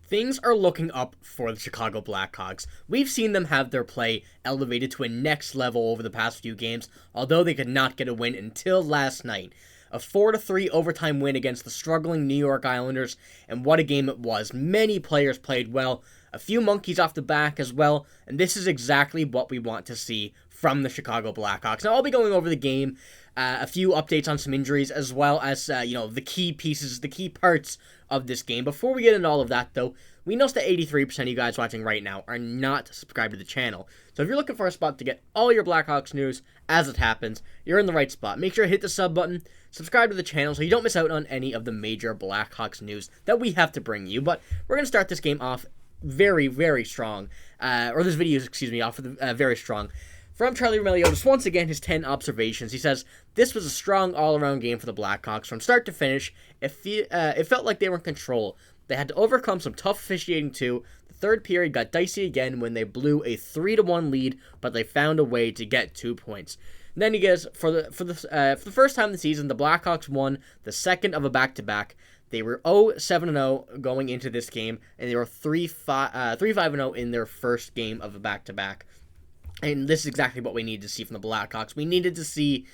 Things are looking up for the Chicago Blackhawks. We've seen them have their play elevated to a next level over the past few games, although they could not get a win until last night. A 4-3 overtime win against the struggling New York Islanders, and what a game it was. Many players played well, a few monkeys off the back as well, and this is exactly what we want to see from the Chicago Blackhawks. Now, I'll be going over the game, a few updates on some injuries, as well as, the key pieces, the key parts of this game. Before we get into all of that, though, we notice that 83% of you guys watching right now are not subscribed to the channel. So if you're looking for a spot to get all your Blackhawks news as it happens, you're in the right spot. Make sure to hit the sub button, subscribe to the channel so you don't miss out on any of the major Blackhawks news that we have to bring you. But we're going to start this game off very, very strong. This video, off very strong. From Charlie Meliodas, once again, his 10 observations. He says, "This was a strong all-around game for the Blackhawks. From start to finish, it felt like they were in control. They had to overcome some tough officiating too. The third period got dicey again when they blew a 3-1 lead, but they found a way to get 2 points." And then he goes, for the first time this season, the Blackhawks won the second of a back-to-back. They were 0-7-0 going into this game, and they were 3-5-0 in their first game of a back-to-back. And this is exactly what we needed to see from the Blackhawks. We needed to see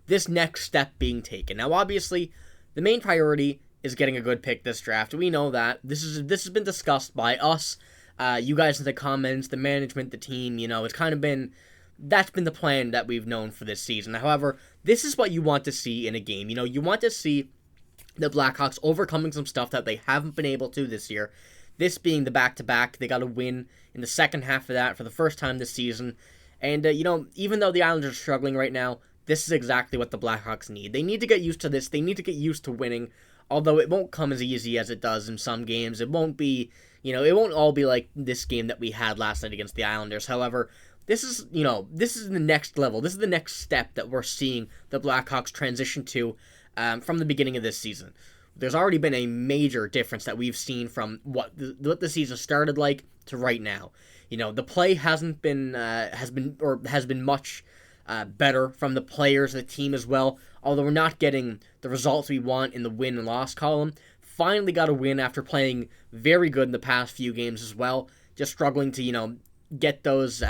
this next step being taken. Now, obviously, the main priority is getting a good pick this draft. We know that. This has been discussed by us, you guys in the comments, the management, the team. It's kind of been... That's been the plan that we've known for this season. However, this is what you want to see in a game. You want to see the Blackhawks overcoming some stuff that they haven't been able to this year. This being the back-to-back. They got a win in the second half of that for the first time this season. And, even though the Islanders are struggling right now, this is exactly what the Blackhawks need. They need to get used to this. They need to get used to winning, although it won't come as easy as it does in some games. It won't be, it won't all be like this game that we had last night against the Islanders. However, this is the next level. This is the next step that we're seeing the Blackhawks transition to from the beginning of this season. There's already been a major difference that we've seen from what the season started like to right now. The play has been much better from the players, the team as well. Although we're not getting the results we want in the win and loss column. Finally got a win after playing very good in the past few games as well. Just struggling to get those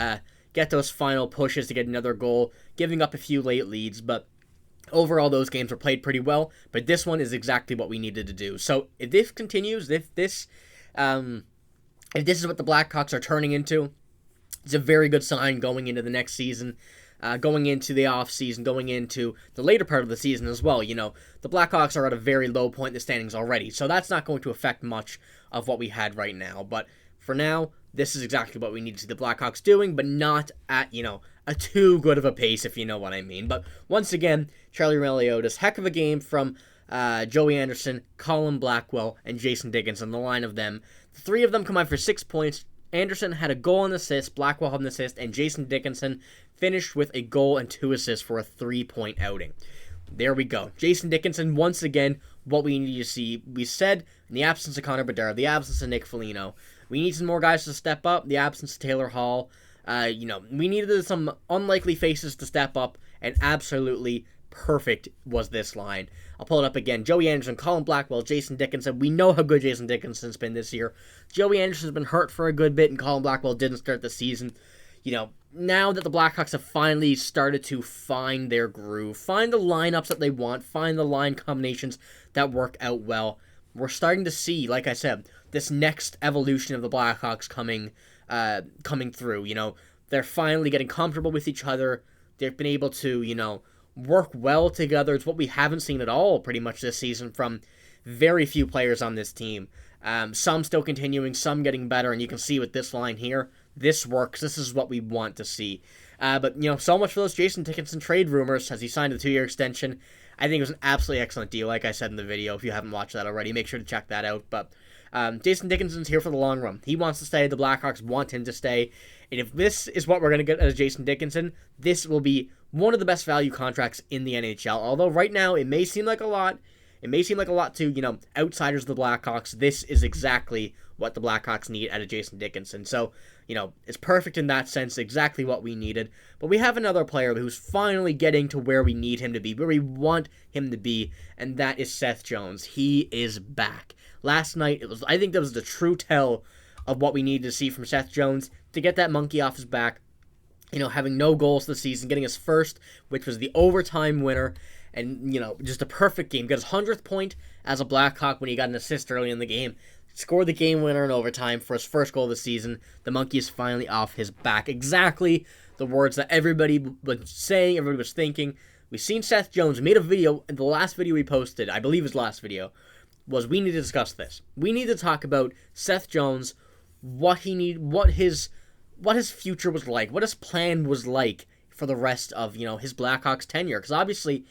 final pushes to get another goal, giving up a few late leads, but overall, those games were played pretty well, but this one is exactly what we needed to do. So if this continues, if this is what the Blackhawks are turning into, it's a very good sign going into the next season, going into the offseason, going into the later part of the season as well. The Blackhawks are at a very low point in the standings already, so that's not going to affect much of what we had right now. But for now, this is exactly what we need to see the Blackhawks doing, but not at, a too good of a pace, if you know what I mean. But once again, Charlie Meliodas, heck of a game from Joey Anderson, Colin Blackwell, and Jason Dickinson, the line of them. The three of them come out for 6 points. Anderson had a goal and assist, Blackwell had an assist, and Jason Dickinson finished with a goal and 2 assists for a 3-point outing. There we go. Jason Dickinson, once again, what we need to see. We said, in the absence of Connor Bedard, the absence of Nick Foligno, we need some more guys to step up. The absence of Taylor Hall. We needed some unlikely faces to step up, and absolutely perfect was this line. I'll pull it up again. Joey Anderson, Colin Blackwell, Jason Dickinson. We know how good Jason Dickinson's been this year. Joey Anderson's been hurt for a good bit, and Colin Blackwell didn't start the season. Now that the Blackhawks have finally started to find their groove, find the lineups that they want, find the line combinations that work out well, we're starting to see, like I said, this next evolution of the Blackhawks coming through. They're finally getting comfortable with each other. They've been able to, work well together. It's what we haven't seen at all pretty much this season from very few players on this team. Some still continuing, some getting better, and you can see with this line here, this works. This is what we want to see. But so much for those Jason Dickinson trade rumors as he signed a 2-year extension. I think it was an absolutely excellent deal, like I said in the video. If you haven't watched that already, make sure to check that out. But Jason Dickinson's here for the long run. He wants to stay. The Blackhawks want him to stay. And if this is what we're going to get as Jason Dickinson, this will be one of the best value contracts in the NHL. Although right now it may seem like a lot. It may seem like a lot to, outsiders of the Blackhawks. This is exactly what the Blackhawks need out of Jason Dickinson. So, it's perfect in that sense, exactly what we needed. But we have another player who's finally getting to where we need him to be, where we want him to be, and that is Seth Jones. He is back. last night, I think that was the true tell of what we needed to see from Seth Jones to get that monkey off his back. Having no goals this season, getting his first, which was the overtime winner, and, just a perfect game. Got his 100th point as a Blackhawk when he got an assist early in the game. Scored the game winner in overtime for his first goal of the season. The monkey is finally off his back. Exactly the words that everybody was saying, everybody was thinking. We've seen Seth Jones. We made a video, and the last video we posted, I believe his last video, was we need to discuss this. We need to talk about Seth Jones, what his future was like, what his plan was like for the rest of, his Blackhawks tenure. Because obviously,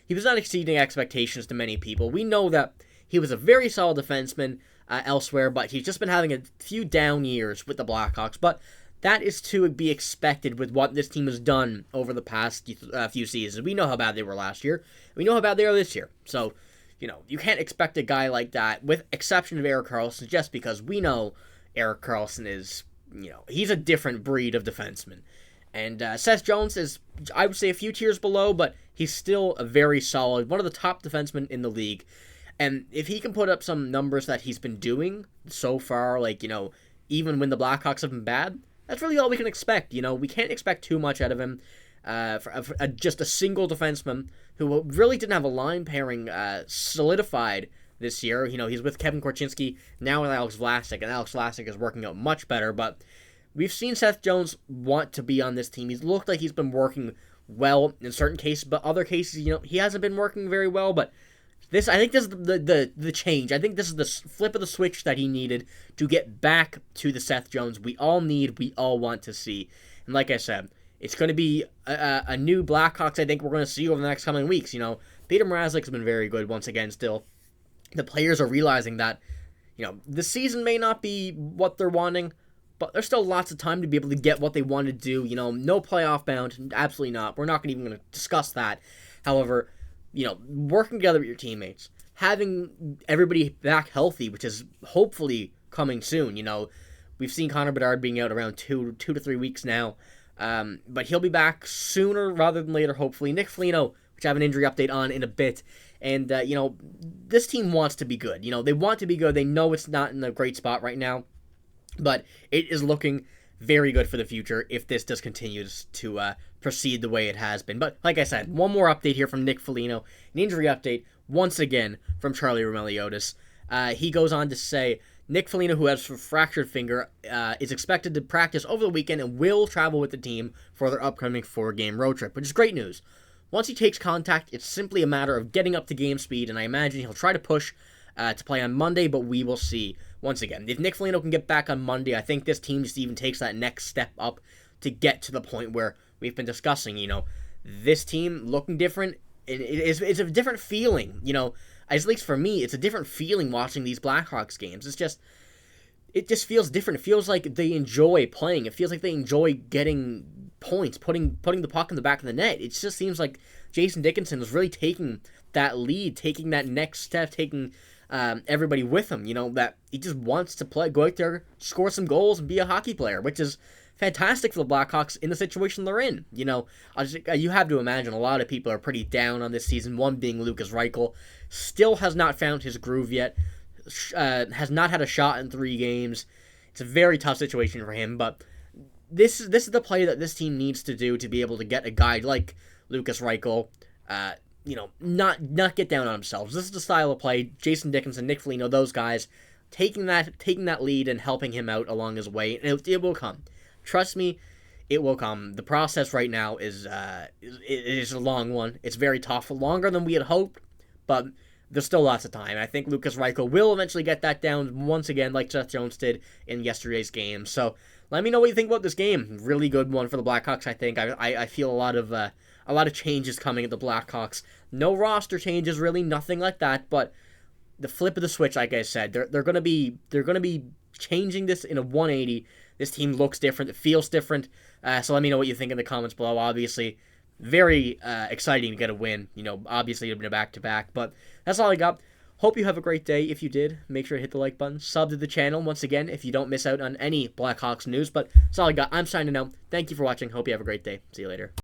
he was not exceeding expectations to many people. We know that he was a very solid defenseman elsewhere, but he's just been having a few down years with the Blackhawks. But that is to be expected with what this team has done over the past few seasons. We know how bad they were last year. We know how bad they are this year. So, you can't expect a guy like that, with exception of Erik Karlsson, just because we know Erik Karlsson is, he's a different breed of defenseman. And Seth Jones is, I would say, a few tiers below, but he's still a very solid, one of the top defensemen in the league. And if he can put up some numbers that he's been doing so far, even when the Blackhawks have been bad, that's really all we can expect. We can't expect too much out of him. For just a single defenseman who really didn't have a line pairing solidified this year. He's with Kevin Korchinski, now with Alex Vlasic, and Alex Vlasic is working out much better. But we've seen Seth Jones want to be on this team. He's looked like he's been working well in certain cases, but other cases, he hasn't been working very well. But I think this is the change. I think this is the flip of the switch that he needed to get back to the Seth Jones we all need, we all want to see. And like I said, it's going to be a new Blackhawks I think we're going to see over the next coming weeks. Peter Mrazek's been very good once again still. The players are realizing that, the season may not be what they're wanting, but there's still lots of time to be able to get what they want to do. No playoff bound, absolutely not. We're not even going to discuss that. However, working together with your teammates, having everybody back healthy, which is hopefully coming soon. We've seen Connor Bedard being out around 2 to 3 weeks now, but he'll be back sooner rather than later, hopefully. Nick Foligno, which I have an injury update on in a bit, and, this team wants to be good. They want to be good. They know it's not in a great spot right now, but it is looking very good for the future if this just continues to proceed the way it has been. But like I said, one more update here from Nick Foligno, an injury update once again from Charlie Roumeliotis. He goes on to say, Nick Foligno, who has a fractured finger, is expected to practice over the weekend and will travel with the team for their upcoming 4-game road trip, which is great news. Once he takes contact, it's simply a matter of getting up to game speed, and I imagine he'll try to push to play on Monday, but we will see. Once again, if Nick Foligno can get back on Monday, I think this team just even takes that next step up to get to the point where we've been discussing, this team looking different. It's a different feeling, at least for me, it's a different feeling watching these Blackhawks games. It just feels different. It feels like they enjoy playing. It feels like they enjoy getting points, putting the puck in the back of the net. It just seems like Jason Dickinson is really taking that lead, taking that next step, taking everybody with him, that he just wants to play, go out there, score some goals, and be a hockey player, which is fantastic for the Blackhawks in the situation they're in. You have to imagine a lot of people are pretty down on this season, one being Lukas Reichel. Still has not found his groove yet, has not had a shot in 3 games. It's a very tough situation for him, but this is the play that this team needs to do to be able to get a guy like Lukas Reichel, not get down on themselves. This is the style of play. Jason Dickinson, Nick Foligno, those guys taking that lead and helping him out along his way. And it will come. Trust me, it will come. The process right now is a long one. It's very tough, longer than we had hoped, but there's still lots of time. I think Lukas Reichel will eventually get that down once again, like Seth Jones did in yesterday's game. So let me know what you think about this game. Really good one for the Blackhawks, I think. I feel a lot of changes coming at the Blackhawks. No roster changes, really, nothing like that. But the flip of the switch, like I said, they're gonna be changing this in a 180. This team looks different. It feels different. So let me know what you think in the comments below. Obviously, very exciting to get a win. Obviously, it'll be a back-to-back. But that's all I got. Hope you have a great day. If you did, make sure to hit the like button. Sub to the channel once again if you don't miss out on any Blackhawks news. But that's all I got. I'm signing out. Thank you for watching. Hope you have a great day. See you later.